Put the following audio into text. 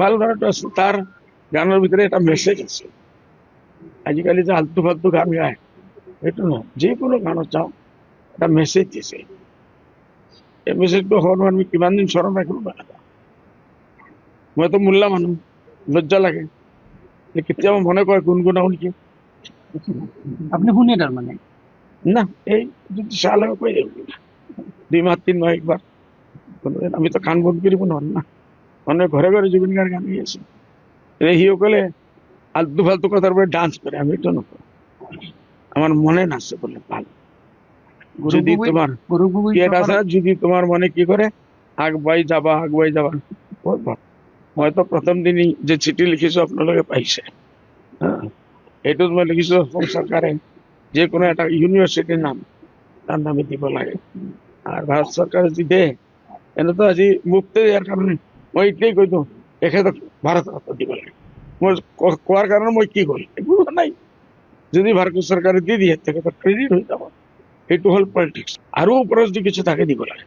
ভাল গানটো আছে, তাৰ গানৰ ভিতরে এটা মেছেজ আছে। আজিকালি যে আলতু ফালতু গান গায় সেইটো নহয়, যিকোনো গানত যাওঁ এটা মেছেজ দিছে। এই মেছেজটো হয়তো আমি কিমান দিন স্মৰণ ৰাখিব পাৰে। মইতো মূল্যা মানুহ, লজ্জা লাগে, কেতিয়াবা মনে কয় গুণগুণাও নেকি। আপনি শুনে তার মানে? না, এই যদি চাহ লাগে কৈ দিওঁ 2 মাহ 3 মাহ একবাৰ। আমি তো কাণ বন্ধ কৰিব নোৱাৰো না। মানুহে ঘৰে ঘৰে জুবিন গাৰ্গ গান গাই আছে, সিসকলে আলতু ফালতু কথাৰ উপৰে ডান্স কৰে, আমি এটা নকৰো। আমার মনে নাচে বলে ভাল। যদি তোমার কি এটা আছে না, যদি তোমার মনে কি করে আগবাই যাবা বহুত ভাল। মই তো প্রথম দিনই যে চিঠি লিখিছো আপোনালোকে পাইছে। এইটোত মই লিখিছো অসম চৰকাৰে যে কোনো এটা ইউনিভাৰ্চিটিৰ নাম তাৰ নামে দিব লাগে। আর ভারত সরকার যদি দে এনেতো আজি মুক্তি দিয়ার কারণে মই এটাই কৈ দিওঁ তেখেতক ভাৰত ৰত্ন দিব লাগে। মই কোৱাৰ কাৰণে মই কি কৰিম, একো নাই। যদি ভাৰত সৰকাৰে দিয়ে দিয়ে তেখেতক ক্ৰেডিট হয়ে যাব। সেইটো হল পলিটিক্স। আৰু ওপৰত যদি কিছু থাকে দিব লাগে।